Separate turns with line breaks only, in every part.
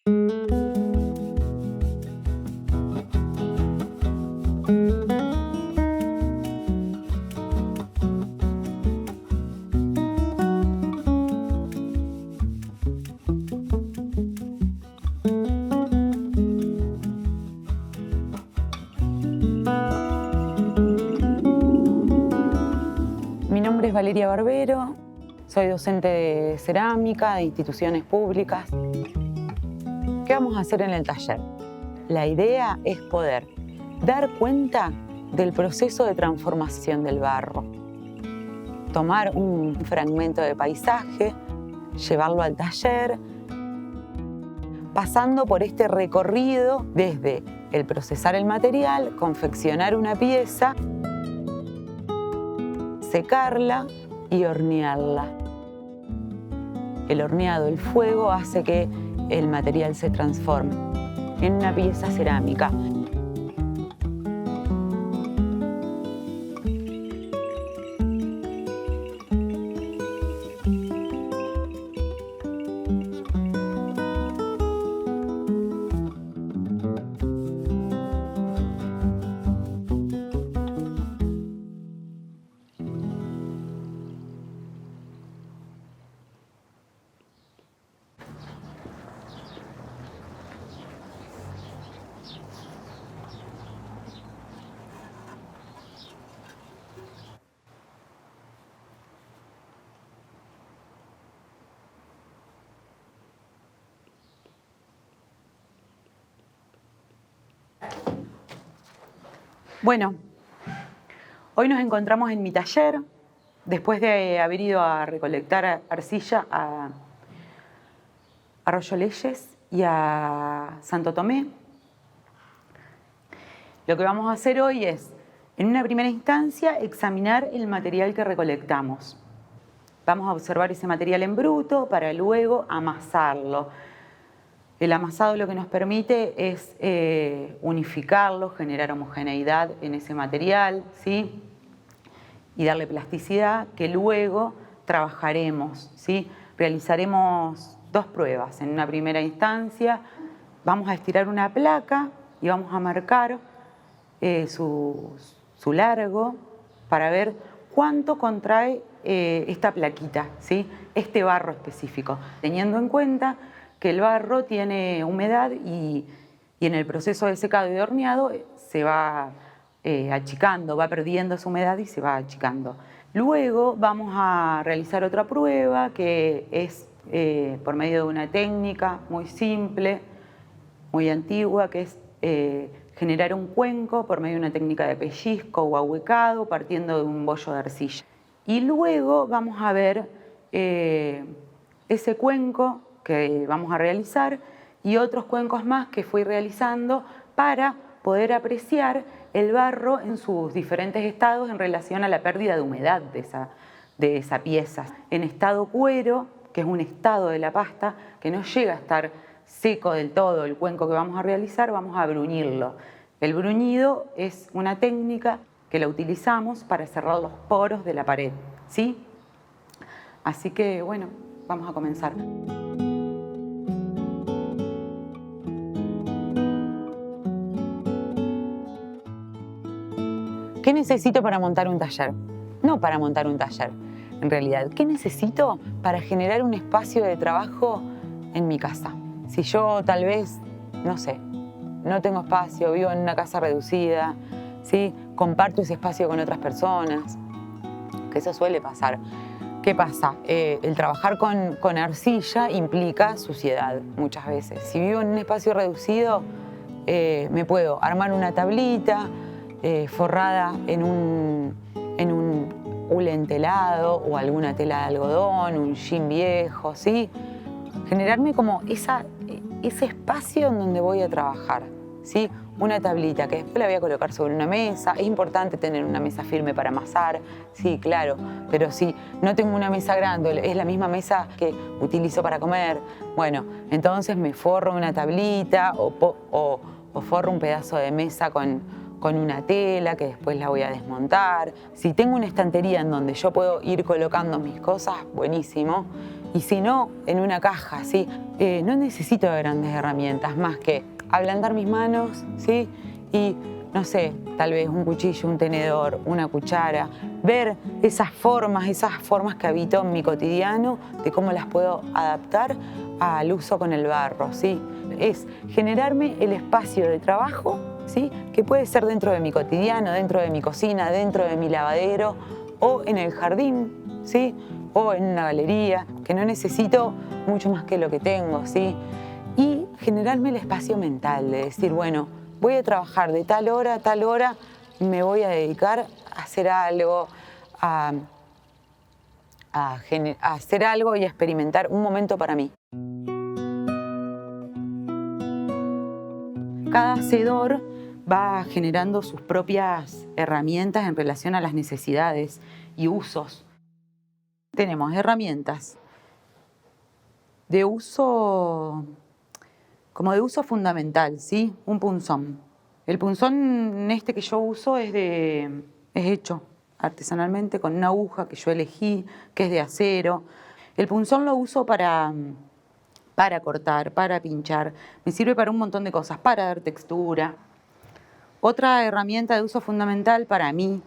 Mi nombre es Valeria Barbero, soy docente de cerámica de instituciones públicas. ¿Qué vamos a hacer en el taller? La idea es poder dar cuenta del proceso de transformación del barro. Tomar un fragmento de paisaje, llevarlo al taller, pasando por este recorrido desde el procesar el material, confeccionar una pieza, secarla y hornearla. El horneado, el fuego, hace que el material se transforme en una pieza cerámica. Bueno, hoy nos encontramos en mi taller, después de haber ido a recolectar arcilla a Arroyo Leyes y a Santo Tomé. Lo que vamos a hacer hoy es, en una primera instancia, examinar el material que recolectamos. Vamos a observar ese material en bruto para luego amasarlo. El amasado lo que nos permite es unificarlo, generar homogeneidad en ese material, ¿sí? Y darle plasticidad, que luego trabajaremos, ¿sí? Realizaremos dos pruebas. En una primera instancia vamos a estirar una placa y vamos a marcar su largo para ver cuánto contrae esta plaquita, ¿sí? Este barro específico, teniendo en cuenta que el barro tiene humedad y en el proceso de secado y de horneado se va achicando, va perdiendo su humedad y se va achicando. Luego vamos a realizar otra prueba que es por medio de una técnica muy simple, muy antigua, que es generar un cuenco por medio de una técnica de pellizco o ahuecado partiendo de un bollo de arcilla. Y luego vamos a ver ese cuenco que vamos a realizar y otros cuencos más que fui realizando para poder apreciar el barro en sus diferentes estados en relación a la pérdida de humedad de esa pieza. En estado cuero, que es un estado de la pasta que no llega a estar seco del todo el cuenco que vamos a realizar, vamos a bruñirlo. El bruñido es una técnica que la utilizamos para cerrar los poros de la pared, ¿sí? Así que, bueno, vamos a comenzar. ¿Qué necesito para montar un taller? No para montar un taller, en realidad. ¿Qué necesito para generar un espacio de trabajo en mi casa? Si yo tal vez, no sé, no tengo espacio, vivo en una casa reducida, ¿sí? Comparto ese espacio con otras personas, que eso suele pasar. ¿Qué pasa? El trabajar con arcilla implica suciedad muchas veces. Si vivo en un espacio reducido, me puedo armar una tablita forrada en un hule entelado o alguna tela de algodón, un jean viejo, ¿sí? Generarme como ese espacio en donde voy a trabajar, ¿sí? Una tablita que después la voy a colocar sobre una mesa. Es importante tener una mesa firme para amasar, sí, claro, pero si no tengo una mesa grande, es la misma mesa que utilizo para comer, bueno, entonces me forro una tablita o forro un pedazo de mesa con una tela que después la voy a desmontar. Si tengo una estantería en donde yo puedo ir colocando mis cosas, buenísimo. y si no, en una caja, ¿sí? No necesito de grandes herramientas, más que ablandar mis manos, ¿sí? Y, no sé, tal vez un cuchillo, un tenedor, una cuchara, ver esas formas que habito en mi cotidiano, de cómo las puedo adaptar al uso con el barro, ¿sí? Es generarme el espacio de trabajo, ¿sí? Que puede ser dentro de mi cotidiano, dentro de mi cocina, dentro de mi lavadero o en el jardín, ¿sí? O en una galería, que no necesito mucho más que lo que tengo, ¿sí? Y generarme el espacio mental de decir, bueno, voy a trabajar de tal hora a tal hora, me voy a dedicar a hacer algo, a hacer algo y a experimentar un momento para mí. Cada hacedor va generando sus propias herramientas en relación a las necesidades y usos. Tenemos herramientas de uso, como de uso fundamental, ¿sí? Un punzón. El punzón que yo uso es hecho artesanalmente con una aguja que yo elegí, que es de acero. El punzón lo uso para cortar, para pinchar. Me sirve para un montón de cosas, para dar textura. Otra herramienta de uso fundamental para mí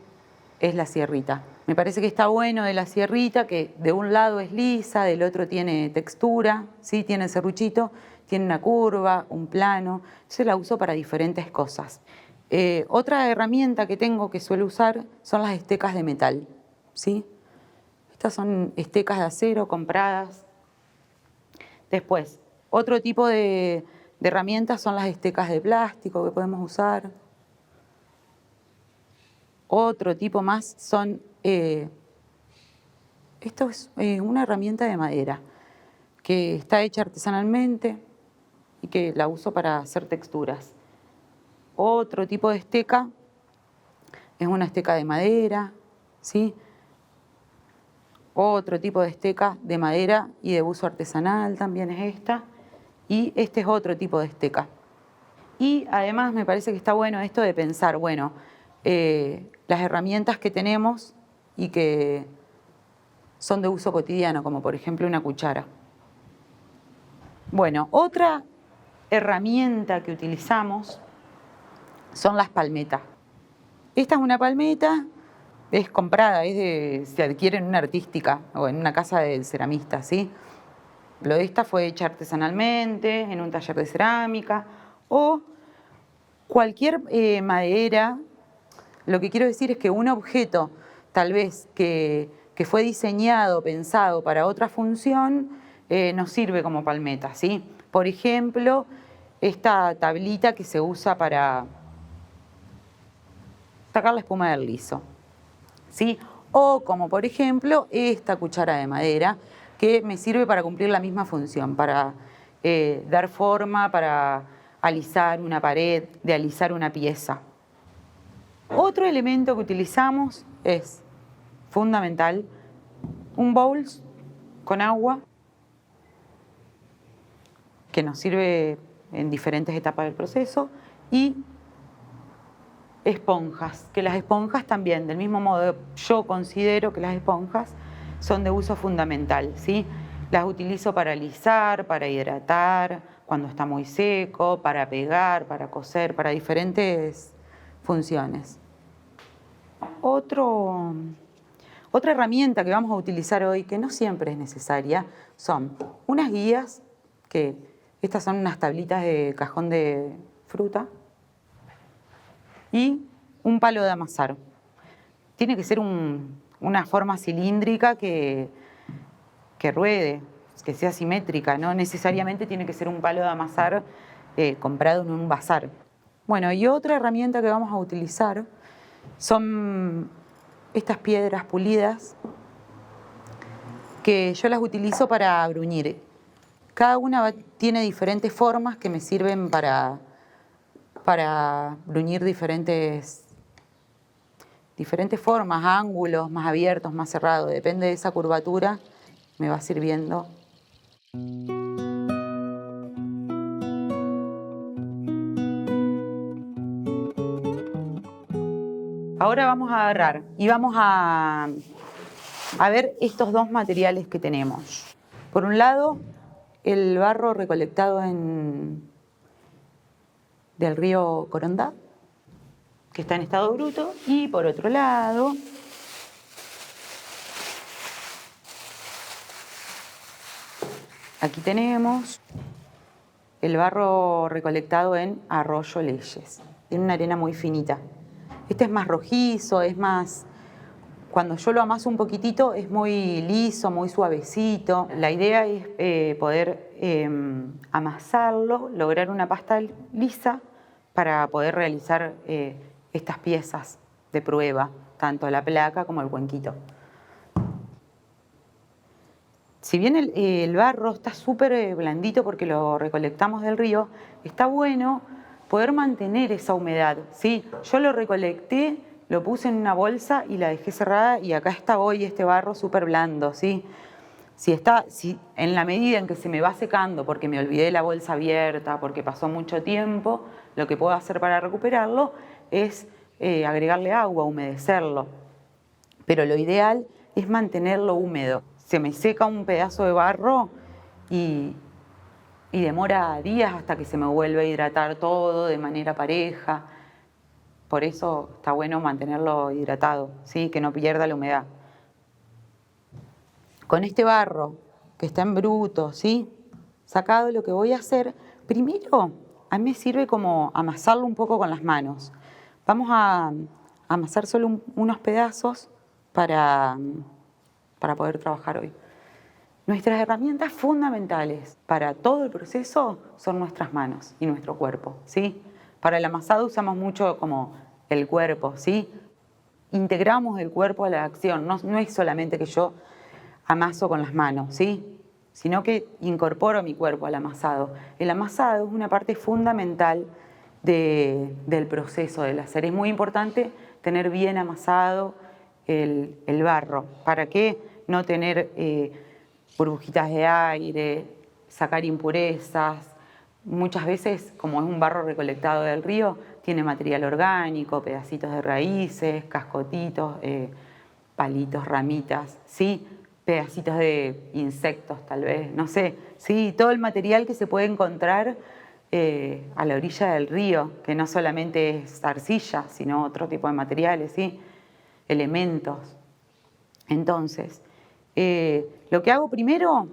es la sierrita. Me parece que está bueno de la sierrita, que de un lado es lisa, del otro tiene textura, ¿sí? Tiene serruchito, tiene una curva, un plano. Yo la uso para diferentes cosas. Otra herramienta que tengo que suelo usar son las estecas de metal, ¿sí? Estas son estecas de acero compradas. Después, otro tipo de herramientas son las estecas de plástico que podemos usar. Otro tipo más son, esto es una herramienta de madera que está hecha artesanalmente y que la uso para hacer texturas. Otro tipo de esteca es una esteca de madera, ¿sí? Otro tipo de esteca de madera y de uso artesanal también es esta. Y este es otro tipo de esteca. Y además me parece que está bueno esto de pensar, bueno, las herramientas que tenemos y que son de uso cotidiano, como por ejemplo una cuchara. Bueno, otra herramienta que utilizamos son las palmetas. Esta es una palmeta, es comprada, se adquiere en una artística o en una casa de ceramista, ¿sí? Esta fue hecha artesanalmente, en un taller de cerámica, o cualquier madera. Lo que quiero decir es que un objeto, tal vez que fue diseñado, pensado para otra función, nos sirve como palmeta, ¿sí? Por ejemplo, esta tablita que se usa para sacar la espuma del liso, ¿sí? O como por ejemplo esta cuchara de madera que me sirve para cumplir la misma función, para dar forma, para alisar una pared, de alisar una pieza. Otro elemento que utilizamos es fundamental, un bowl con agua que nos sirve en diferentes etapas del proceso y esponjas, que las esponjas también, del mismo modo yo considero que las esponjas son de uso fundamental, ¿sí? Las utilizo para alisar, para hidratar, cuando está muy seco, para pegar, para coser, para diferentes funciones. Otra herramienta que vamos a utilizar hoy, que no siempre es necesaria, son unas guías, que estas son unas tablitas de cajón de fruta, y un palo de amasar. Tiene que ser una forma cilíndrica que ruede, que sea simétrica, no necesariamente tiene que ser un palo de amasar comprado en un bazar. Bueno, y otra herramienta que vamos a utilizar son estas piedras pulidas que yo las utilizo para bruñir. Cada una tiene diferentes formas que me sirven para bruñir diferentes formas, ángulos, más abiertos, más cerrados. Depende de esa curvatura, me va sirviendo. Ahora vamos a agarrar y vamos a ver estos dos materiales que tenemos. Por un lado, el barro recolectado del río Corondá, que está en estado bruto, y por otro lado, aquí tenemos el barro recolectado en Arroyo Leyes. Tiene una arena muy finita. Este es más rojizo, es más... Cuando yo lo amaso un poquitito es muy liso, muy suavecito. La idea es poder amasarlo, lograr una pasta lisa para poder realizar estas piezas de prueba, tanto la placa como el cuenquito. Si bien el barro está súper blandito porque lo recolectamos del río, está bueno poder mantener esa humedad, ¿sí? Yo lo recolecté, lo puse en una bolsa y la dejé cerrada y acá está hoy este barro súper blando, ¿sí? Si en la medida en que se me va secando porque me olvidé la bolsa abierta, porque pasó mucho tiempo, lo que puedo hacer para recuperarlo es agregarle agua, humedecerlo. Pero lo ideal es mantenerlo húmedo. Se me seca un pedazo de barro y demora días hasta que se me vuelve a hidratar todo de manera pareja. Por eso está bueno mantenerlo hidratado, ¿sí? Que no pierda la humedad. Con este barro que está en bruto, ¿sí? Sacado, lo que voy a hacer, primero a mí me sirve como amasarlo un poco con las manos. Vamos a amasar solo unos pedazos para poder trabajar hoy. Nuestras herramientas fundamentales para todo el proceso son nuestras manos y nuestro cuerpo, ¿sí? Para el amasado usamos mucho como el cuerpo, ¿sí? Integramos el cuerpo a la acción, no es solamente que yo amaso con las manos, ¿sí? Sino que incorporo mi cuerpo al amasado. El amasado es una parte fundamental del proceso del hacer. Es muy importante tener bien amasado el barro. ¿Para qué? No tener burbujitas de aire, sacar impurezas. Muchas veces, como es un barro recolectado del río, tiene material orgánico, pedacitos de raíces, cascotitos, palitos, ramitas, ¿sí? Pedacitos de insectos tal vez, no sé, ¿sí? Todo el material que se puede encontrar a la orilla del río, que no solamente es arcilla, sino otro tipo de materiales, ¿sí? Elementos. Entonces, lo que hago primero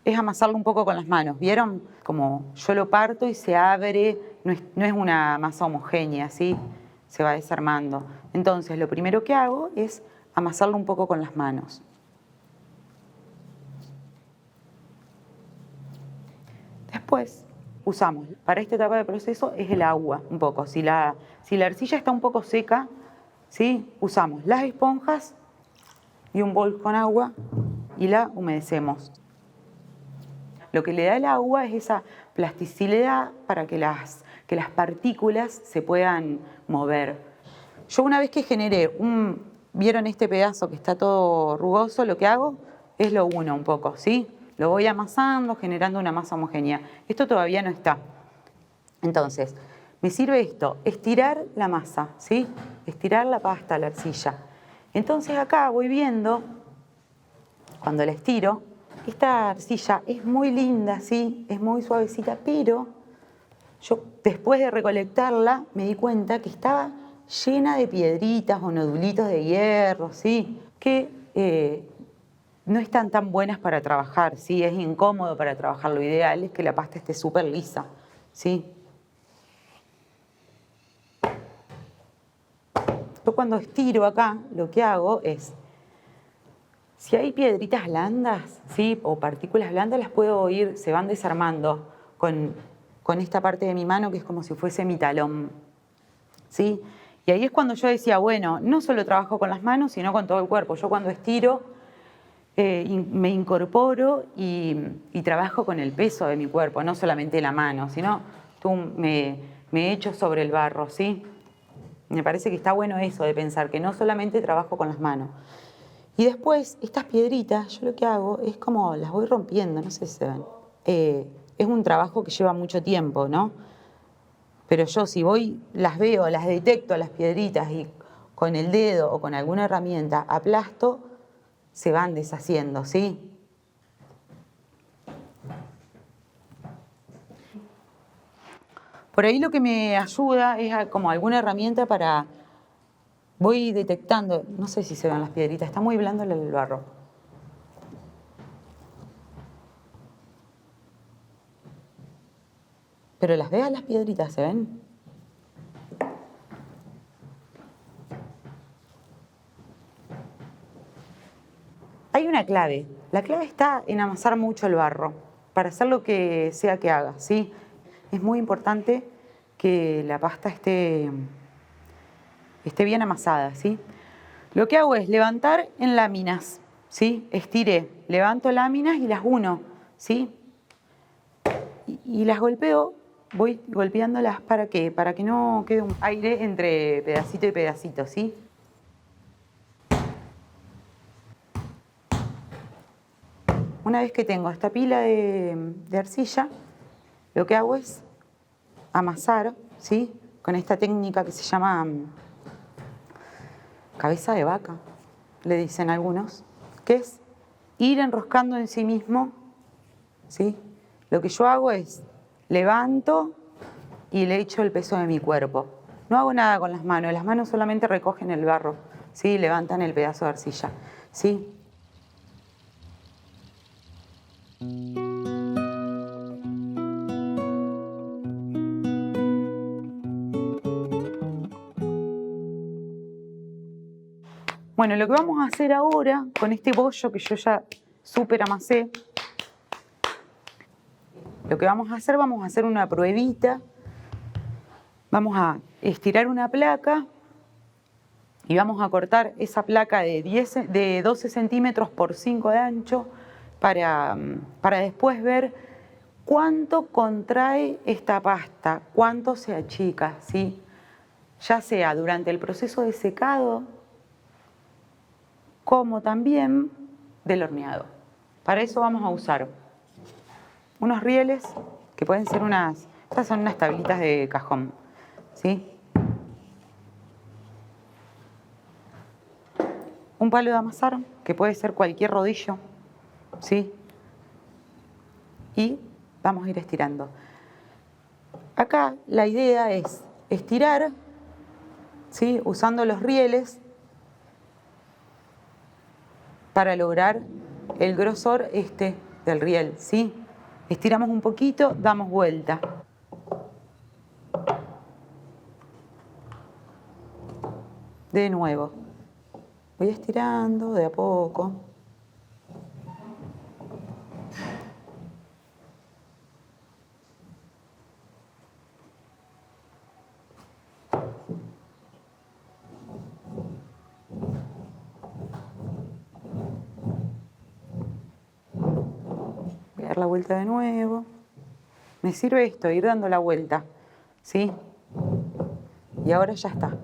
es amasarlo un poco con las manos. ¿Vieron? Como yo lo parto y se abre, no es una masa homogénea, ¿sí? Se va desarmando. Entonces, lo primero que hago es amasarlo un poco con las manos. Después, usamos, para esta etapa de proceso, es el agua, un poco. Si la arcilla está un poco seca, ¿sí? Usamos las esponjas y un bol con agua y la humedecemos. Lo que le da el agua es esa plasticidad para que las partículas se puedan mover. Yo una vez que generé ¿vieron este pedazo que está todo rugoso? Lo que hago es lo uno un poco, ¿sí? Lo voy amasando, generando una masa homogénea. Esto todavía no está. Entonces, me sirve esto, estirar la masa, ¿sí? Estirar la pasta, la arcilla. Entonces acá voy viendo, cuando la estiro, esta arcilla es muy linda, ¿sí? Es muy suavecita, pero yo después de recolectarla me di cuenta que estaba llena de piedritas o nodulitos de hierro, ¿sí? Que no están tan buenas para trabajar, ¿sí? Es incómodo para trabajar. Lo ideal es que la pasta esté súper lisa, ¿sí? Yo cuando estiro acá, lo que hago es, si hay piedritas blandas, ¿sí? O partículas blandas, las puedo ir, se van desarmando con esta parte de mi mano que es como si fuese mi talón, ¿sí? Y ahí es cuando yo decía, bueno, no solo trabajo con las manos, sino con todo el cuerpo. Yo cuando estiro me incorporo y trabajo con el peso de mi cuerpo, no solamente la mano, sino me echo sobre el barro, ¿sí? Me parece que está bueno eso de pensar que no solamente trabajo con las manos. Y después, estas piedritas, yo lo que hago es como las voy rompiendo, no sé si se ven. Es un trabajo que lleva mucho tiempo, ¿no? Pero yo si las veo, las detecto, las piedritas, y con el dedo o con alguna herramienta aplasto, se van deshaciendo, ¿sí? Por ahí lo que me ayuda es como alguna herramienta para... Voy detectando, no sé si se ven las piedritas, está muy blando el barro. Pero las veas las piedritas, ¿se ven? Hay una clave. La clave está en amasar mucho el barro para hacer lo que sea que haga, ¿sí? Es muy importante que la pasta esté bien amasada, ¿sí? Lo que hago es levantar en láminas, ¿sí? Estiré, levanto láminas y las uno, ¿sí? Y las golpeo, voy golpeándolas ¿para qué? Para que no quede un aire entre pedacito y pedacito, ¿sí? Una vez que tengo esta pila de arcilla, lo que hago es amasar, ¿sí? Con esta técnica que se llama cabeza de vaca, le dicen algunos, que es ir enroscando en sí mismo, ¿sí? Lo que yo hago es levanto y le echo el peso de mi cuerpo. No hago nada con las manos solamente recogen el barro, ¿sí? Levantan el pedazo de arcilla, ¿sí? Bueno, lo que vamos a hacer ahora con este bollo que yo ya súper amasé, lo que vamos a hacer una pruebita. Vamos a estirar una placa y vamos a cortar esa placa de 12 centímetros por 5 de ancho para después ver cuánto contrae esta pasta, cuánto se achica, ¿sí? Ya sea durante el proceso de secado como también del horneado. Para eso vamos a usar unos rieles que pueden ser estas son unas tablitas de cajón, ¿sí? Un palo de amasar, que puede ser cualquier rodillo, ¿sí? Y vamos a ir estirando. Acá la idea es estirar, ¿sí? Usando los rieles para lograr el grosor del riel, ¿sí? Estiramos un poquito, damos vuelta. De nuevo. Voy estirando de a poco. Voy a dar la vuelta de nuevo. Me sirve esto, ir dando la vuelta, ¿sí? Y ahora ya está.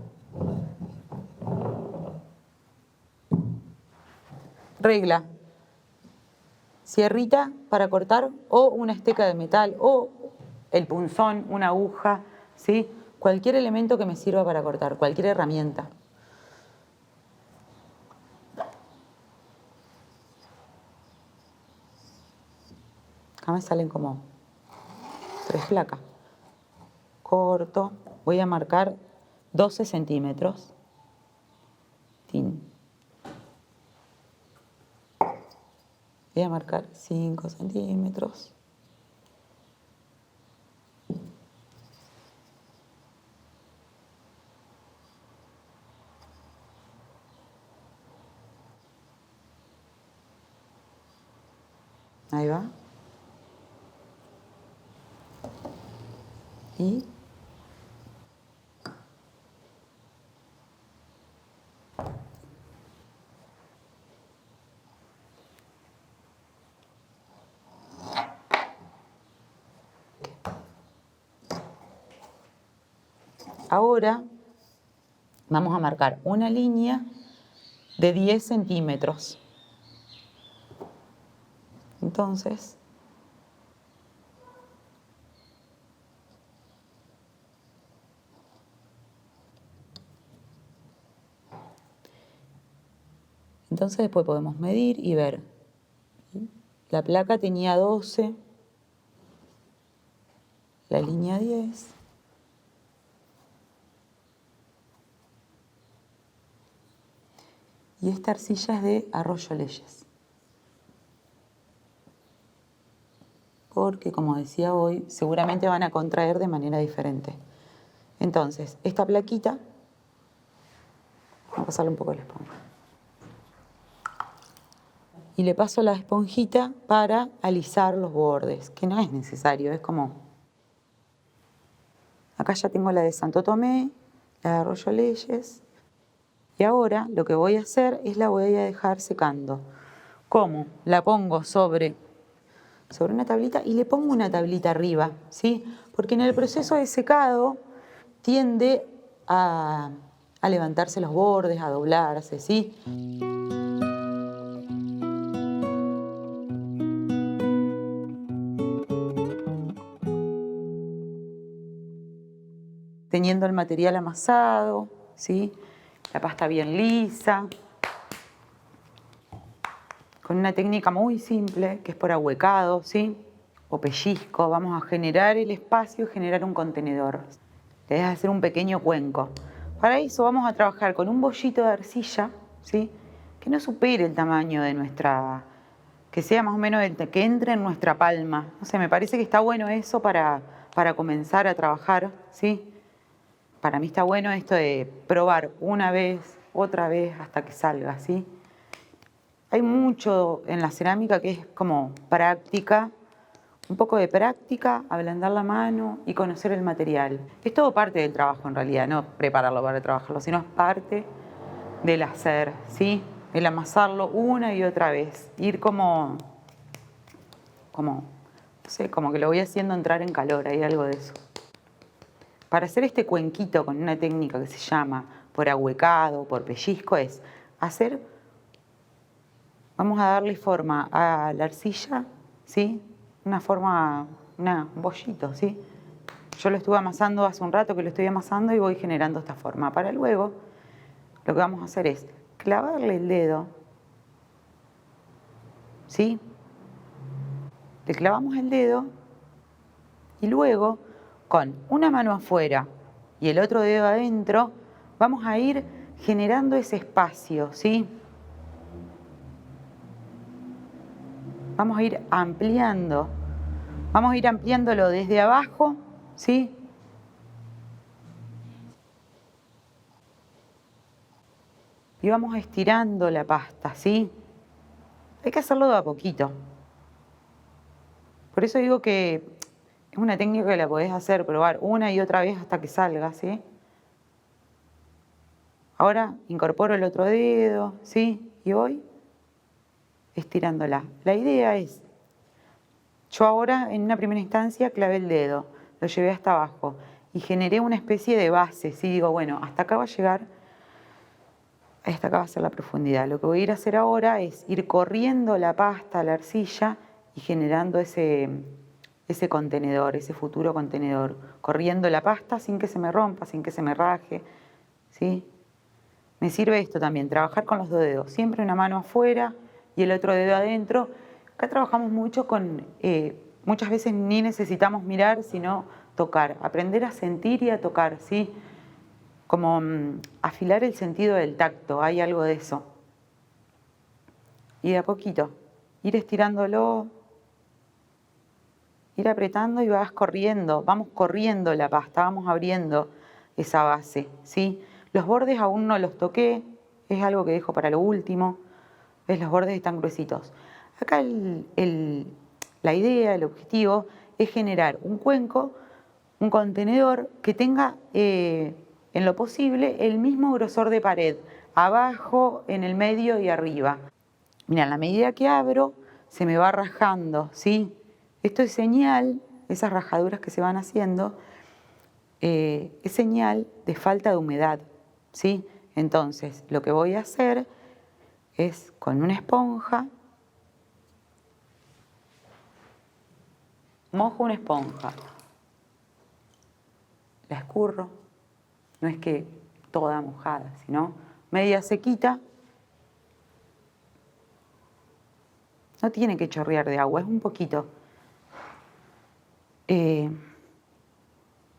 Regla. Sierrita para cortar o una esteca de metal o el punzón, una aguja, ¿sí? Cualquier elemento que me sirva para cortar, cualquier herramienta. Acá me salen como 3 placas. Corto, voy a marcar 12 centímetros. Tin. Voy a marcar 5 centímetros. Ahí va. Y ahora vamos a marcar una línea de 10 centímetros. Entonces, después podemos medir y ver. La placa tenía 12, la línea 10. y esta arcilla es de Arroyo Leyes. Porque, como decía hoy, seguramente van a contraer de manera diferente. Entonces, esta plaquita, vamos a pasarle un poco de la esponja. Y le paso la esponjita para alisar los bordes, que no es necesario, es como... Acá ya tengo la de Santo Tomé, la de Arroyo Leyes. Y ahora lo que voy a hacer es la voy a dejar secando. ¿Cómo? La pongo sobre una tablita y le pongo una tablita arriba, ¿sí? Porque en el proceso de secado tiende a levantarse los bordes, a doblarse, ¿sí? Teniendo el material amasado, ¿sí? La pasta bien lisa, con una técnica muy simple, que es por ahuecado, ¿sí? O pellizco, vamos a generar el espacio, generar un contenedor. Le vas a hacer un pequeño cuenco. Para eso vamos a trabajar con un bollito de arcilla, ¿sí? Que no supere el tamaño de nuestra... que sea más o menos que entre en nuestra palma. No sé, me parece que está bueno eso para comenzar a trabajar, ¿sí? Para mí está bueno esto de probar una vez, otra vez, hasta que salga, ¿sí? Hay mucho en la cerámica que es como práctica, un poco de práctica, ablandar la mano y conocer el material. Es todo parte del trabajo en realidad, no prepararlo para trabajarlo, sino es parte del hacer, ¿sí? El amasarlo una y otra vez, ir como, no sé, como que lo voy haciendo entrar en calor, hay algo de eso. Para hacer este cuenquito con una técnica que se llama por ahuecado, por pellizco, es hacer, vamos a darle forma a la arcilla, ¿sí? Una forma, un bollito, ¿sí? Yo lo estuve amasando hace un rato que lo estoy amasando y voy generando esta forma. Para luego, lo que vamos a hacer es clavarle el dedo, ¿sí? Le clavamos el dedo y luego, con una mano afuera y el otro dedo adentro, vamos a ir generando ese espacio, ¿sí? Vamos a ir ampliando. Vamos a ir ampliándolo desde abajo, ¿sí? Y vamos estirando la pasta, ¿sí? Hay que hacerlo de a poquito. Por eso digo que es una técnica que la podés hacer, probar una y otra vez hasta que salga, ¿sí? Ahora incorporo el otro dedo, ¿sí? Y voy estirándola. La idea es, yo ahora en una primera instancia clavé el dedo, lo llevé hasta abajo y generé una especie de base, ¿sí? Digo, bueno, hasta acá va a llegar, hasta acá va a ser la profundidad. Lo que voy a ir a hacer ahora es ir corriendo la pasta, la arcilla y generando ese contenedor, ese futuro contenedor. Corriendo la pasta sin que se me rompa, sin que se me raje, ¿sí? Me sirve esto también, trabajar con los dos dedos, siempre una mano afuera y el otro dedo adentro. Acá trabajamos mucho con, muchas veces ni necesitamos mirar, sino tocar, aprender a sentir y a tocar, ¿sí? Como afilar el sentido del tacto, hay algo de eso. Y de a poquito, ir estirándolo, ir apretando y vamos corriendo la pasta, vamos abriendo esa base, ¿sí? Los bordes aún no los toqué, es algo que dejo para lo último. ¿Ves? Los bordes están gruesitos. Acá la idea, el objetivo es generar un cuenco, un contenedor que tenga en lo posible el mismo grosor de pared, abajo, en el medio y arriba. Mira, a la medida que abro se me va rajando, ¿sí? Esto es señal, esas rajaduras que se van haciendo, es señal de falta de humedad, ¿sí? Entonces, lo que voy a hacer es con una esponja, mojo una esponja, la escurro, no es que toda mojada, sino media sequita, no tiene que chorrear de agua, es un poquito.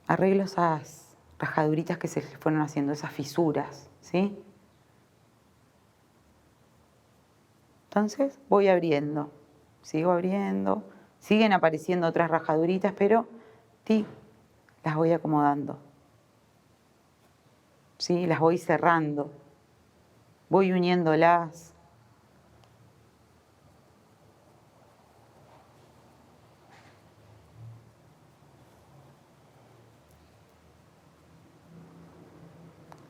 Arreglo esas rajaduritas que se fueron haciendo, esas fisuras, ¿sí? Entonces voy abriendo, sigo abriendo, siguen apareciendo otras rajaduritas, pero las voy acomodando. ¿Sí? Las voy cerrando, voy uniéndolas.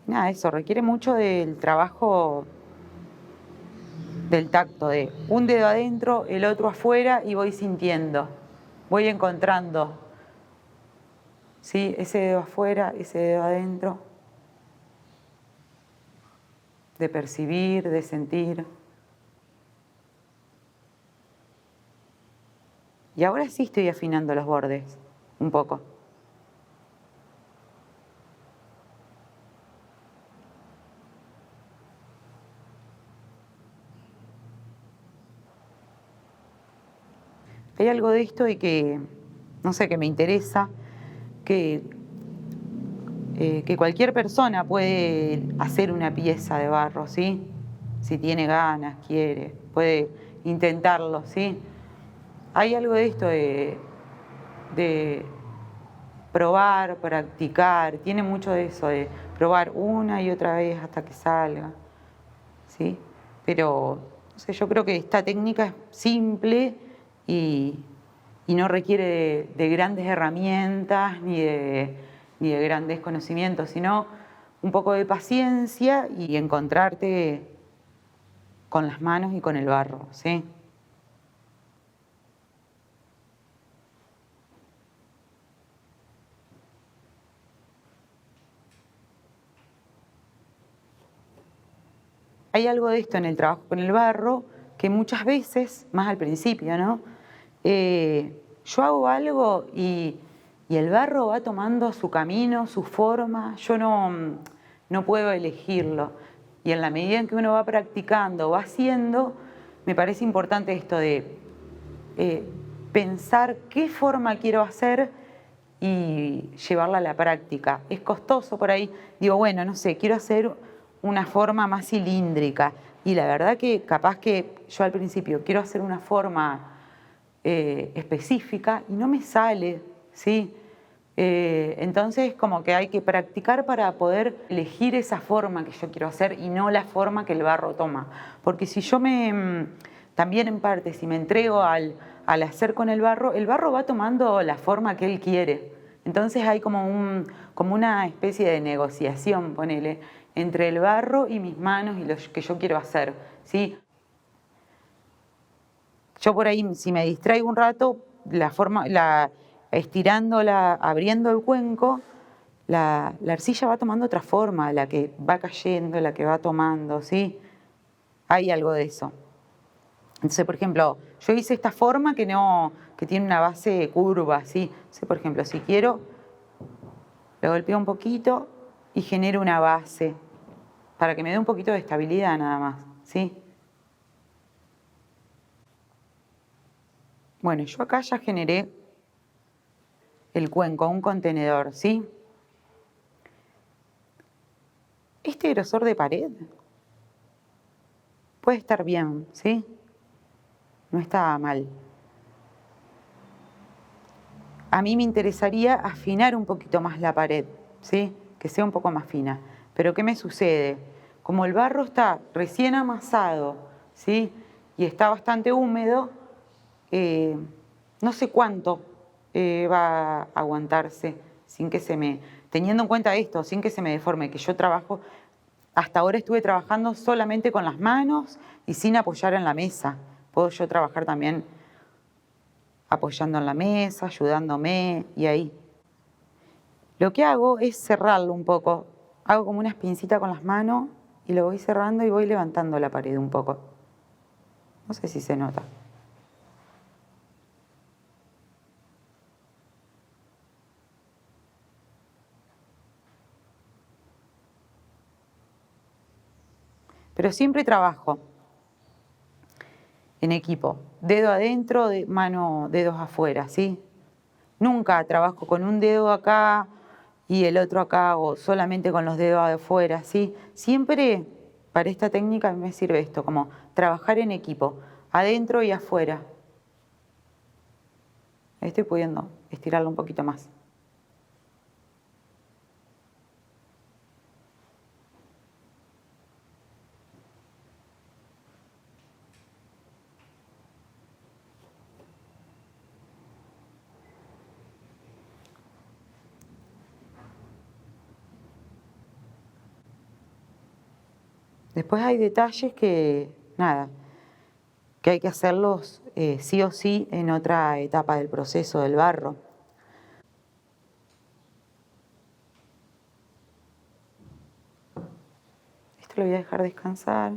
Nada, eso requiere mucho del trabajo del tacto, de un dedo adentro, el otro afuera y voy sintiendo, voy encontrando, ¿sí? Ese dedo afuera, ese dedo adentro, de percibir, de sentir. Y ahora sí estoy afinando los bordes, un poco. Hay algo de esto y que, no sé, que me interesa, que cualquier persona puede hacer una pieza de barro, ¿sí? Si tiene ganas, quiere, puede intentarlo, ¿sí? Hay algo de esto de probar, practicar, tiene mucho de eso, de probar una y otra vez hasta que salga, ¿sí? Pero, no sé, yo creo que esta técnica es simple y no requiere de grandes herramientas ni de grandes conocimientos, sino un poco de paciencia y encontrarte con las manos y con el barro, ¿sí? Hay algo de esto en el trabajo con el barro que muchas veces, más al principio, ¿no? Yo hago algo y el barro va tomando su camino, su forma, yo no puedo elegirlo. Y en la medida en que uno va practicando, va haciendo, me parece importante esto de pensar qué forma quiero hacer y llevarla a la práctica. Es costoso por ahí, digo, bueno, no sé, quiero hacer una forma más cilíndrica. Y la verdad que capaz que yo al principio quiero hacer una forma específica y no me sale, ¿sí? Entonces como que hay que practicar para poder elegir esa forma que yo quiero hacer y no la forma que el barro toma. Porque si yo también en parte, si me entrego al hacer con el barro va tomando la forma que él quiere. Entonces hay como una especie de negociación, ponele, entre el barro y mis manos y lo que yo quiero hacer, ¿sí? Yo por ahí, si me distraigo un rato, estirándola, abriendo el cuenco, la arcilla va tomando otra forma, la que va cayendo, la que va tomando, ¿sí? Hay algo de eso. Entonces, por ejemplo, yo hice esta forma que tiene una base curva, ¿sí? Entonces, por ejemplo, si quiero, lo golpeo un poquito y genero una base para que me dé un poquito de estabilidad nada más, ¿sí? Bueno, yo acá ya generé el cuenco, un contenedor, ¿sí? Este grosor de pared puede estar bien, ¿sí? No está mal. A mí me interesaría afinar un poquito más la pared, ¿sí? Que sea un poco más fina. Pero ¿qué me sucede? Como el barro está recién amasado, ¿sí? Y está bastante húmedo, no sé cuánto va a aguantarse sin que teniendo en cuenta esto, sin que se me deforme, que yo trabajo, hasta ahora estuve trabajando solamente con las manos y sin apoyar en la mesa. Puedo yo trabajar también apoyando en la mesa, ayudándome y ahí. Lo que hago es cerrarlo un poco. Hago como una espincita con las manos y lo voy cerrando y voy levantando la pared un poco. No sé si se nota. Pero siempre trabajo en equipo. Dedo adentro, dedos afuera, ¿sí? Nunca trabajo con un dedo acá y el otro acá o solamente con los dedos de afuera, ¿sí? Siempre Para esta técnica a mí me sirve esto, como trabajar en equipo, adentro y afuera. Estoy pudiendo estirarlo un poquito más. Después hay detalles que, nada, que hay que hacerlos sí o sí en otra etapa del proceso del barro. Esto lo voy a dejar descansar.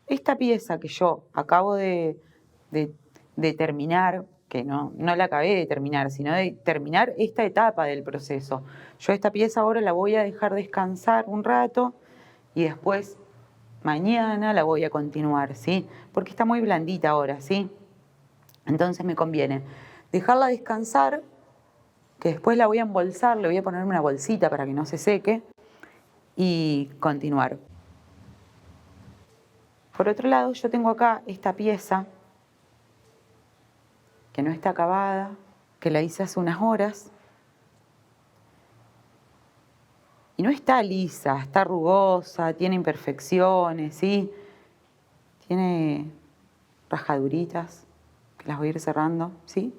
Esta pieza que yo acabo de terminar, que no la acabé de terminar, sino de terminar esta etapa del proceso. Yo esta pieza ahora la voy a dejar descansar un rato y después mañana la voy a continuar, ¿sí? Porque está muy blandita ahora, ¿sí? Entonces me conviene dejarla descansar, que después la voy a embolsar, le voy a poner una bolsita para que no se seque y continuar. Por otro lado, yo tengo acá esta pieza que no está acabada, que la hice hace unas horas. Y no está lisa, está rugosa, tiene imperfecciones, ¿sí? Tiene rajaduritas, que las voy a ir cerrando, ¿sí?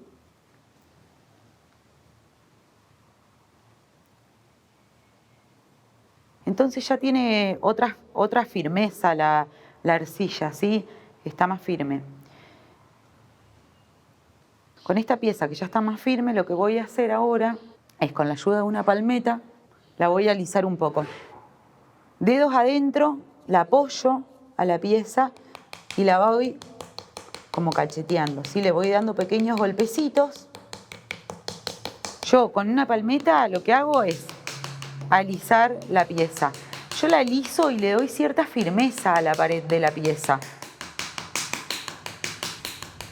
Entonces ya tiene otra firmeza la arcilla, ¿sí? Está más firme. Con esta pieza que ya está más firme, lo que voy a hacer ahora es, con la ayuda de una palmeta, la voy a alisar un poco. Dedos adentro, la apoyo a la pieza y la voy como cacheteando, ¿sí? Le voy dando pequeños golpecitos. Yo con una palmeta lo que hago es alisar la pieza. Yo la aliso y le doy cierta firmeza a la pared de la pieza,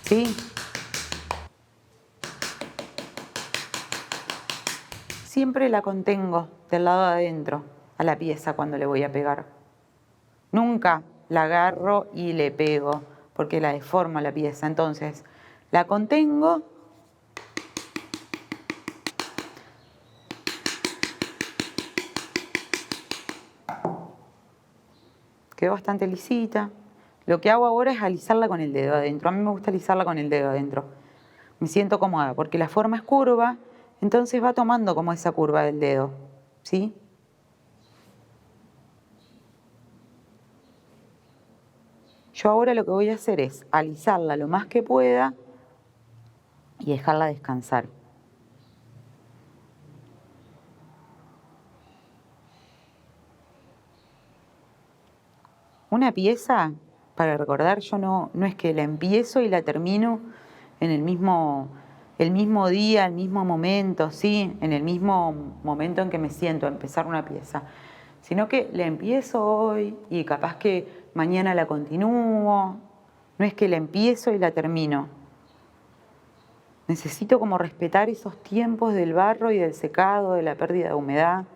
¿sí? Siempre la contengo del lado de adentro a la pieza cuando le voy a pegar. Nunca la agarro y le pego porque la deformo la pieza. Entonces la contengo. Quedó bastante lisita. Lo que hago ahora es alisarla con el dedo adentro. A mí me gusta alisarla con el dedo adentro. Me siento cómoda porque la forma es curva, entonces va tomando como esa curva del dedo, ¿sí? Yo ahora lo que voy a hacer es alisarla lo más que pueda y dejarla descansar. Una pieza, para recordar, yo no es que la empiezo y la termino en el mismo día, el mismo momento, ¿sí? En el mismo momento en que me siento a empezar una pieza, sino que la empiezo hoy y capaz que mañana la continúo. No es que la empiezo y la termino. Necesito como respetar esos tiempos del barro y del secado, de la pérdida de humedad.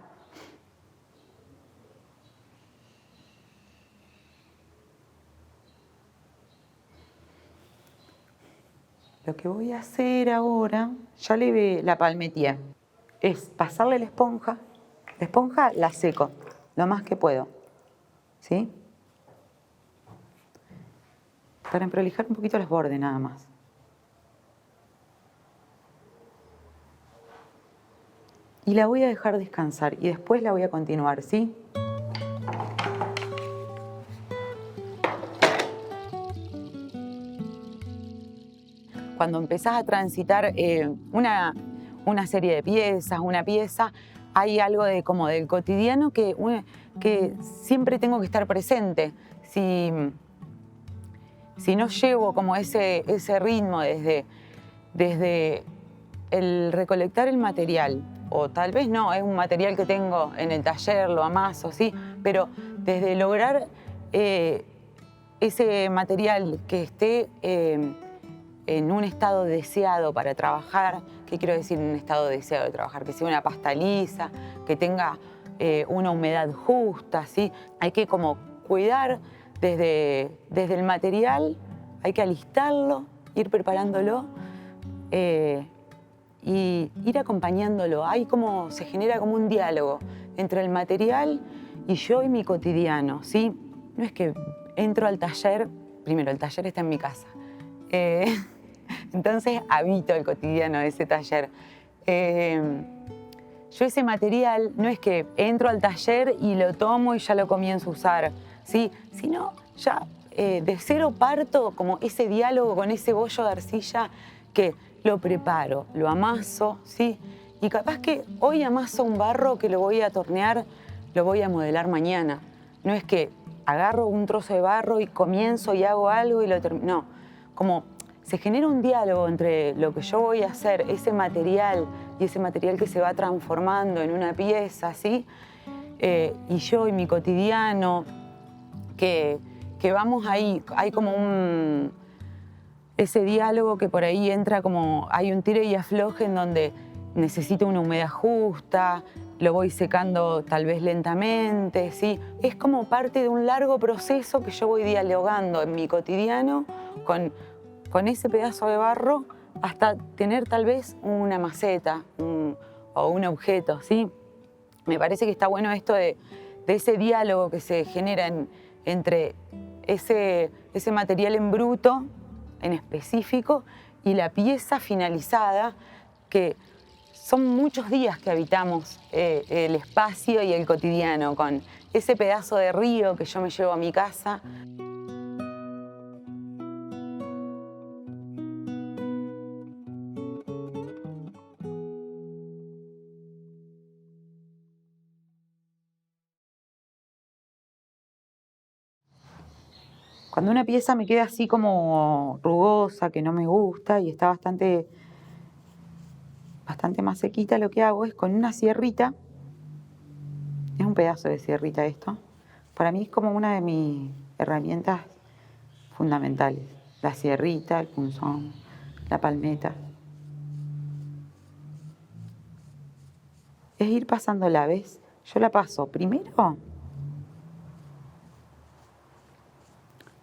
Lo que voy a hacer ahora, ya la palmeteé, es pasarle la esponja. La esponja la seco lo más que puedo, ¿sí? Para emprolijar un poquito los bordes nada más. Y la voy a dejar descansar y después la voy a continuar, ¿sí? Cuando empezás a transitar una serie de piezas, una pieza, hay algo como del cotidiano que siempre tengo que estar presente. Si no llevo como ese ritmo desde desde el recolectar el material, o tal vez no, es un material que tengo en el taller, lo amaso, ¿sí? Pero desde lograr ese material que esté en un estado deseado para trabajar, ¿qué quiero decir en un estado deseado de trabajar? Que sea una pasta lisa, que tenga una humedad justa, ¿sí? Hay que como cuidar desde el material, hay que alistarlo, ir preparándolo y ir acompañándolo. Se genera como un diálogo entre el material y yo y mi cotidiano, ¿sí? No es que entro al taller, primero el taller está en mi casa, entonces habito el cotidiano de ese taller. Yo ese material no es que entro al taller y lo tomo y ya lo comienzo a usar, ¿sí? Sino ya de cero parto como ese diálogo con ese bollo de arcilla que lo preparo, lo amaso, ¿sí? Y capaz que hoy amaso un barro que lo voy a tornear, lo voy a modelar mañana. No es que agarro un trozo de barro y comienzo y hago algo y lo termino. No, como se genera un diálogo entre lo que yo voy a hacer, ese material y ese material que se va transformando en una pieza, ¿sí? Y yo y mi cotidiano, que vamos ahí, hay como ese diálogo que por ahí entra como, hay un tire y afloje en donde necesito una humedad justa, lo voy secando tal vez lentamente, ¿sí? Es como parte de un largo proceso que yo voy dialogando en mi cotidiano con ese pedazo de barro hasta tener tal vez una maceta o un objeto, ¿sí? Me parece que está bueno esto de ese diálogo que se genera entre ese material en bruto, en específico, y la pieza finalizada, que son muchos días que habitamos el espacio y el cotidiano, con ese pedazo de río que yo me llevo a mi casa. Cuando una pieza me queda así como rugosa, que no me gusta y está bastante más sequita, lo que hago es con una sierrita, es un pedazo de sierrita esto, para mí es como una de mis herramientas fundamentales. La sierrita, el punzón, la palmeta. Es ir pasándola, ¿ves? Yo la paso primero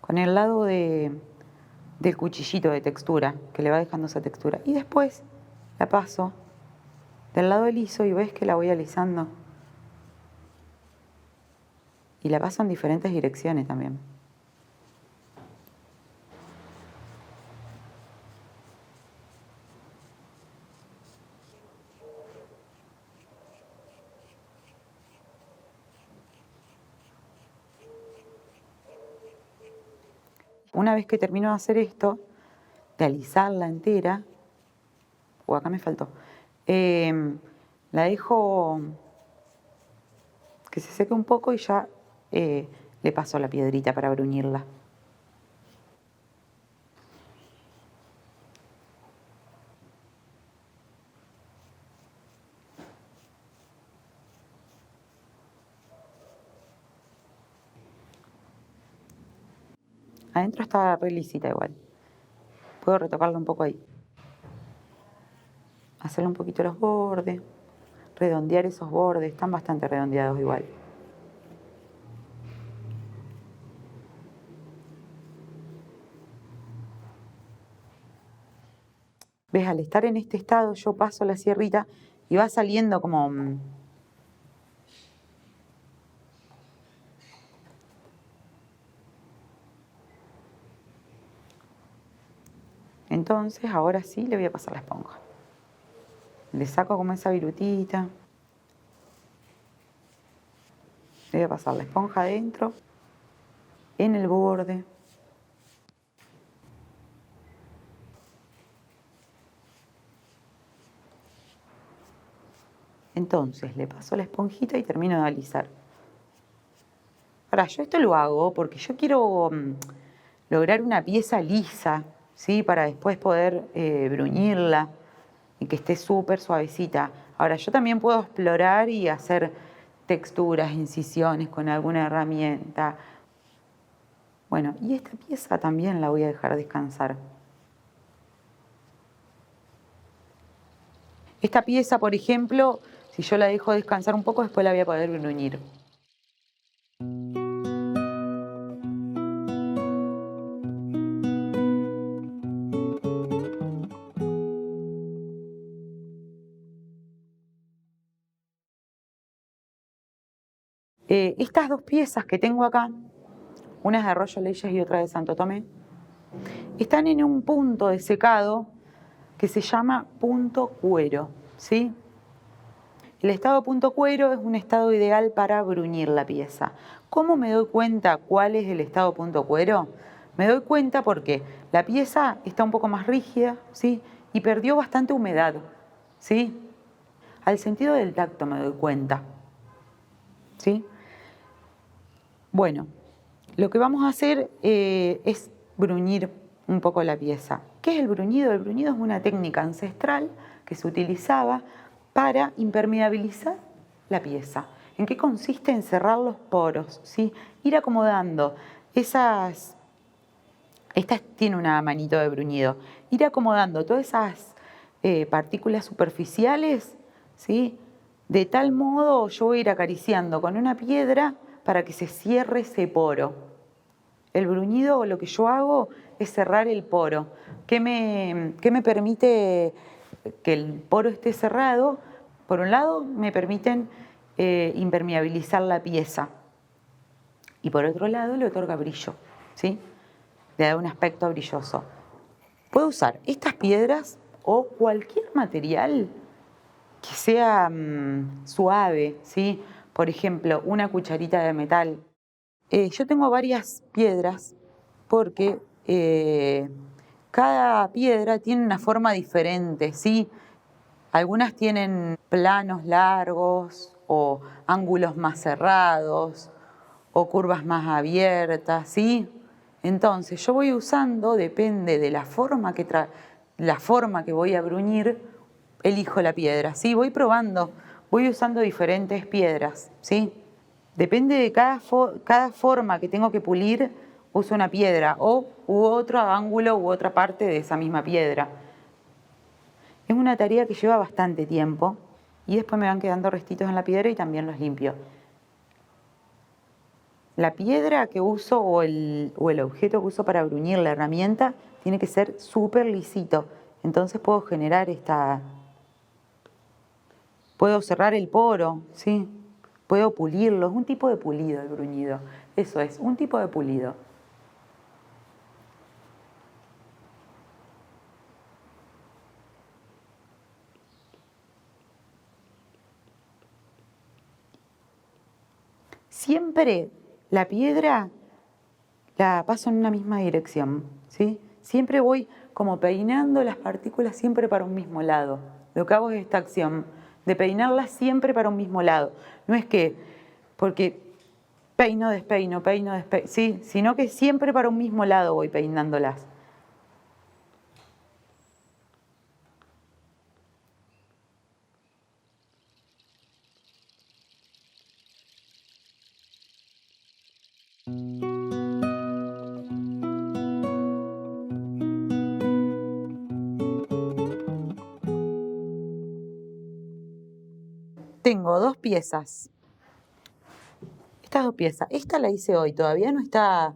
con el lado del cuchillito de textura, que le va dejando esa textura. Y después la paso del lado liso y ves que la voy alisando. Y la paso en diferentes direcciones también. Una vez que termino de hacer esto, de alisarla entera, o acá me faltó, la dejo que se seque un poco y ya le paso la piedrita para bruñirla. Adentro está re lisita igual. Puedo retocarla un poco ahí. Hacerle un poquito los bordes. Redondear esos bordes. Están bastante redondeados igual. ¿Ves? Al estar en este estado yo paso la sierrita y va saliendo como... Entonces, ahora sí le voy a pasar la esponja. Le saco como esa virutita. Le voy a pasar la esponja adentro, en el borde. Entonces, le paso la esponjita y termino de alisar. Ahora, yo esto lo hago porque yo quiero lograr una pieza lisa, ¿sí? Para después poder bruñirla y que esté súper suavecita. Ahora, yo también puedo explorar y hacer texturas, incisiones con alguna herramienta. Bueno, y esta pieza también la voy a dejar descansar. Esta pieza, por ejemplo, si yo la dejo descansar un poco, después la voy a poder bruñir. Estas dos piezas que tengo acá, una es de Arroyo Leyes y otra de Santo Tomé, están en un punto de secado que se llama punto cuero, ¿sí? El estado punto cuero es un estado ideal para bruñir la pieza. ¿Cómo me doy cuenta cuál es el estado punto cuero? Me doy cuenta porque la pieza está un poco más rígida, ¿sí? Y perdió bastante humedad, ¿sí? Al sentido del tacto me doy cuenta, ¿sí? Bueno, lo que vamos a hacer es bruñir un poco la pieza. ¿Qué es el bruñido? El bruñido es una técnica ancestral que se utilizaba para impermeabilizar la pieza. ¿En qué consiste? En cerrar los poros, ¿sí? Ir acomodando esas... Esta tiene una manito de bruñido. Ir acomodando todas esas partículas superficiales, ¿sí? De tal modo yo voy a ir acariciando con una piedra para que se cierre ese poro. El bruñido, lo que yo hago es cerrar el poro. ¿Qué me permite que el poro esté cerrado? Por un lado, me permiten impermeabilizar la pieza. Y por otro lado, le otorga brillo, ¿sí? Le da un aspecto brilloso. Puedo usar estas piedras o cualquier material que sea suave, ¿sí? Por ejemplo, una cucharita de metal. Yo tengo varias piedras porque cada piedra tiene una forma diferente, ¿sí? Algunas tienen planos largos o ángulos más cerrados o curvas más abiertas, ¿sí? Entonces yo voy usando, depende de la forma que voy a bruñir, elijo la piedra, ¿sí? Voy probando, voy usando diferentes piedras, ¿sí? Depende de cada forma que tengo que pulir, uso una piedra u otro ángulo u otra parte de esa misma piedra. Es una tarea que lleva bastante tiempo y después me van quedando restitos en la piedra y también los limpio. La piedra que uso o el objeto que uso para bruñir la herramienta tiene que ser súper lisito. Entonces puedo generar puedo cerrar el poro, ¿sí? Puedo pulirlo. Es un tipo de pulido el bruñido. Eso es, un tipo de pulido. Siempre la piedra la paso en una misma dirección, ¿sí? Siempre voy como peinando las partículas siempre para un mismo lado. Lo que hago es esta acción de peinarlas siempre para un mismo lado. No es que porque peino, despeino, sí, sino que siempre para un mismo lado voy peinándolas. Tengo dos piezas. Estas dos piezas. Esta la hice hoy, todavía no está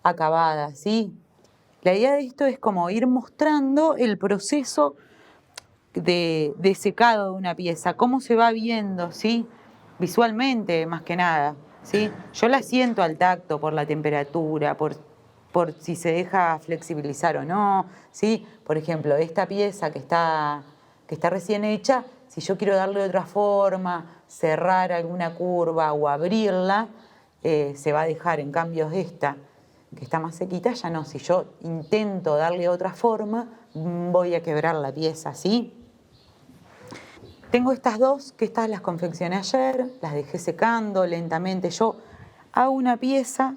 acabada, ¿sí? La idea de esto es como ir mostrando el proceso de secado de una pieza, cómo se va viendo, ¿sí? Visualmente, más que nada, ¿sí? Yo la siento al tacto por la temperatura, por si se deja flexibilizar o no, ¿sí? Por ejemplo, esta pieza que está recién hecha, si yo quiero darle otra forma, cerrar alguna curva o abrirla, se va a dejar. En cambio esta, que está más sequita, ya no. Si yo intento darle otra forma, voy a quebrar la pieza, ¿sí? Tengo estas dos, que estas las confeccioné ayer, las dejé secando lentamente. Yo hago una pieza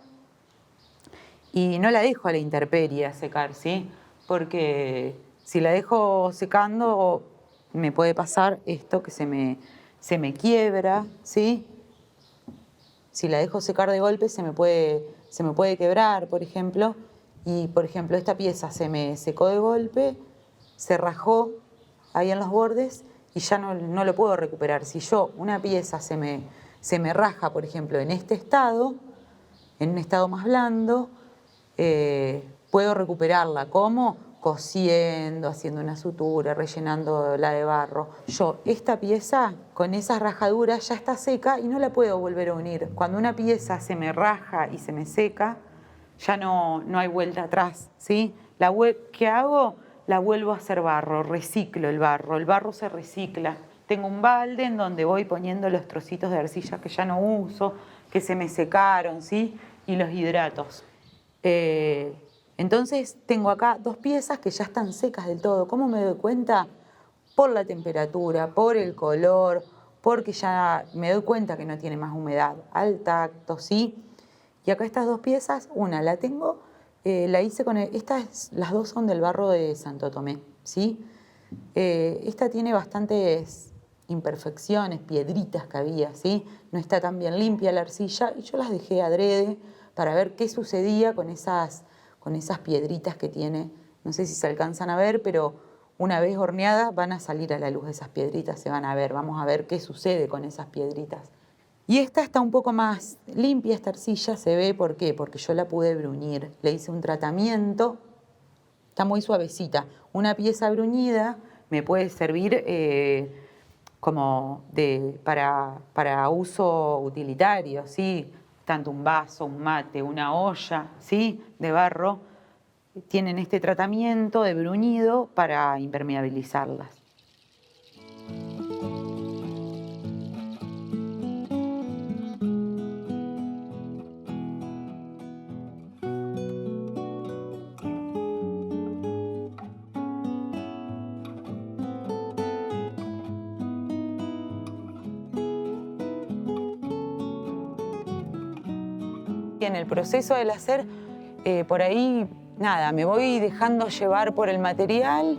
y no la dejo a la intemperie a secar, ¿sí? porque si la dejo secando me puede pasar esto que se me quiebra, ¿sí? Si la dejo secar de golpe se me puede quebrar, por ejemplo. Y, por ejemplo, esta pieza se me secó de golpe, se rajó ahí en los bordes y ya no lo puedo recuperar. Si una pieza se me raja, por ejemplo, en este estado, en un estado más blando, puedo recuperarla. ¿Cómo? Cosiendo, haciendo una sutura, rellenándola de barro. Esta pieza, con esas rajaduras, ya está seca y no la puedo volver a unir. Cuando una pieza se me raja y se me seca, ya no hay vuelta atrás, ¿sí? ¿Qué hago? La vuelvo a hacer barro, reciclo el barro se recicla. Tengo un balde en donde voy poniendo los trocitos de arcilla que ya no uso, que se me secaron, ¿sí? Y los hidratos. Entonces tengo acá 2 piezas que ya están secas del todo. ¿Cómo me doy cuenta? Por la temperatura, por el color, porque ya me doy cuenta que no tiene más humedad. Al tacto, ¿sí? Y acá estas 2 piezas, una la tengo, la hice con las 2 son del barro de Santo Tomé, ¿sí? Esta tiene bastantes imperfecciones, piedritas que había, ¿sí? No está tan bien limpia la arcilla y yo las dejé adrede para ver qué sucedía con esas piedritas que tiene. No sé si se alcanzan a ver, pero una vez horneadas van a salir a la luz esas piedritas, se van a ver. Vamos a ver qué sucede con esas piedritas. Y esta está un poco más limpia, esta arcilla se ve, ¿por qué? Porque yo la pude bruñir. Le hice un tratamiento, está muy suavecita. Una pieza bruñida me puede servir para uso utilitario, ¿sí? Tanto un vaso, un mate, una olla, ¿sí? De barro, tienen este tratamiento de bruñido para impermeabilizarlas. En el proceso del hacer, por ahí, nada, me voy dejando llevar por el material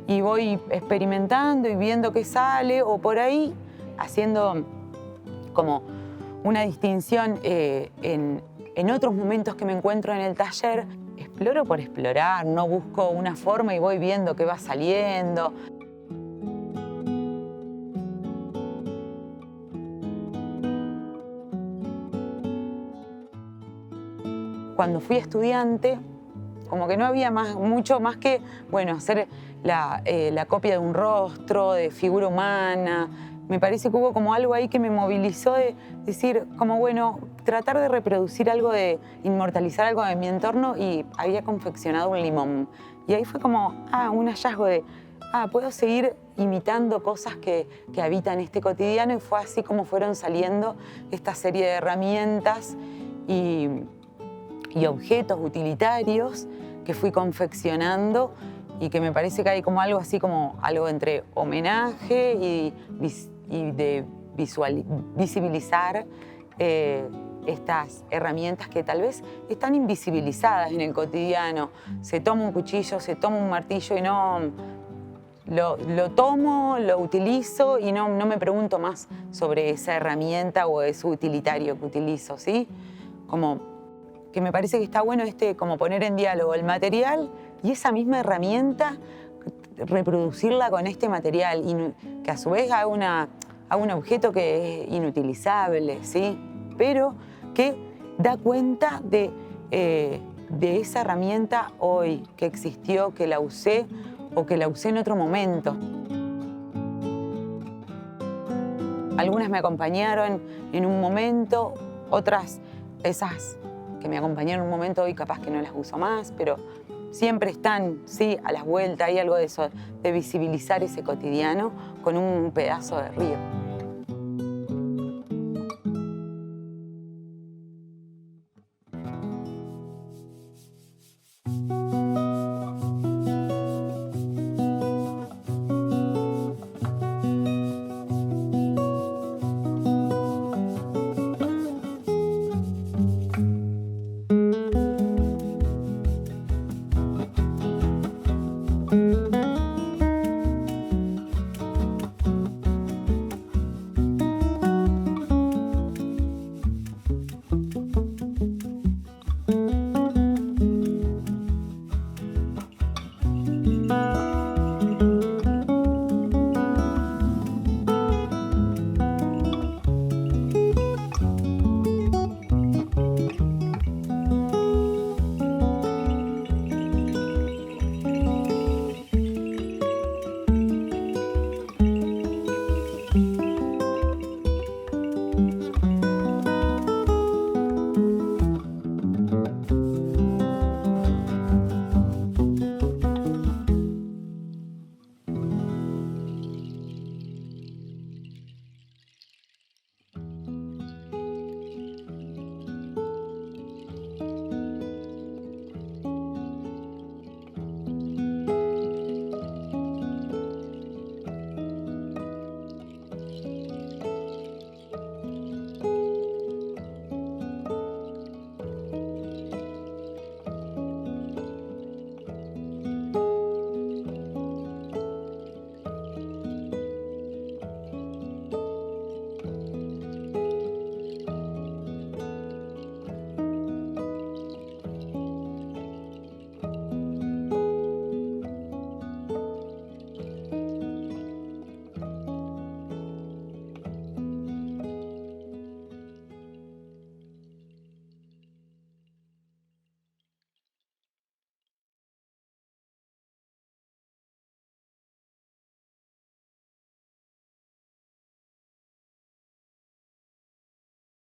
y voy experimentando y viendo qué sale, o por ahí haciendo como una distinción en otros momentos que me encuentro en el taller. Exploro por explorar, no busco una forma y voy viendo qué va saliendo. Cuando fui estudiante, como que no había mucho más que, bueno, hacer la copia de un rostro, de figura humana. Me parece que hubo como algo ahí que me movilizó de decir, como bueno, tratar de reproducir algo, de inmortalizar algo de mi entorno, y había confeccionado un limón. Y ahí fue como, un hallazgo de, puedo seguir imitando cosas que habitan este cotidiano, y fue así como fueron saliendo esta serie de herramientas y objetos utilitarios que fui confeccionando, y que me parece que hay como algo así, como algo entre homenaje y de visibilizar estas herramientas que tal vez están invisibilizadas en el cotidiano. Se toma un cuchillo, se toma un martillo y no lo tomo, lo utilizo y no me pregunto más sobre esa herramienta o ese utilitario que utilizo, ¿sí? Como que me parece que está bueno como poner en diálogo el material y esa misma herramienta, reproducirla con este material, y que a su vez haga un objeto que es inutilizable, ¿sí? Pero que da cuenta de esa herramienta hoy, que existió, que la usé o que la usé en otro momento. Algunas me acompañaron en un momento, otras, esas que me acompañaron en un momento, hoy capaz que no las uso más, pero siempre están, sí, a las vueltas. Hay algo de eso, de visibilizar ese cotidiano con un pedazo de río.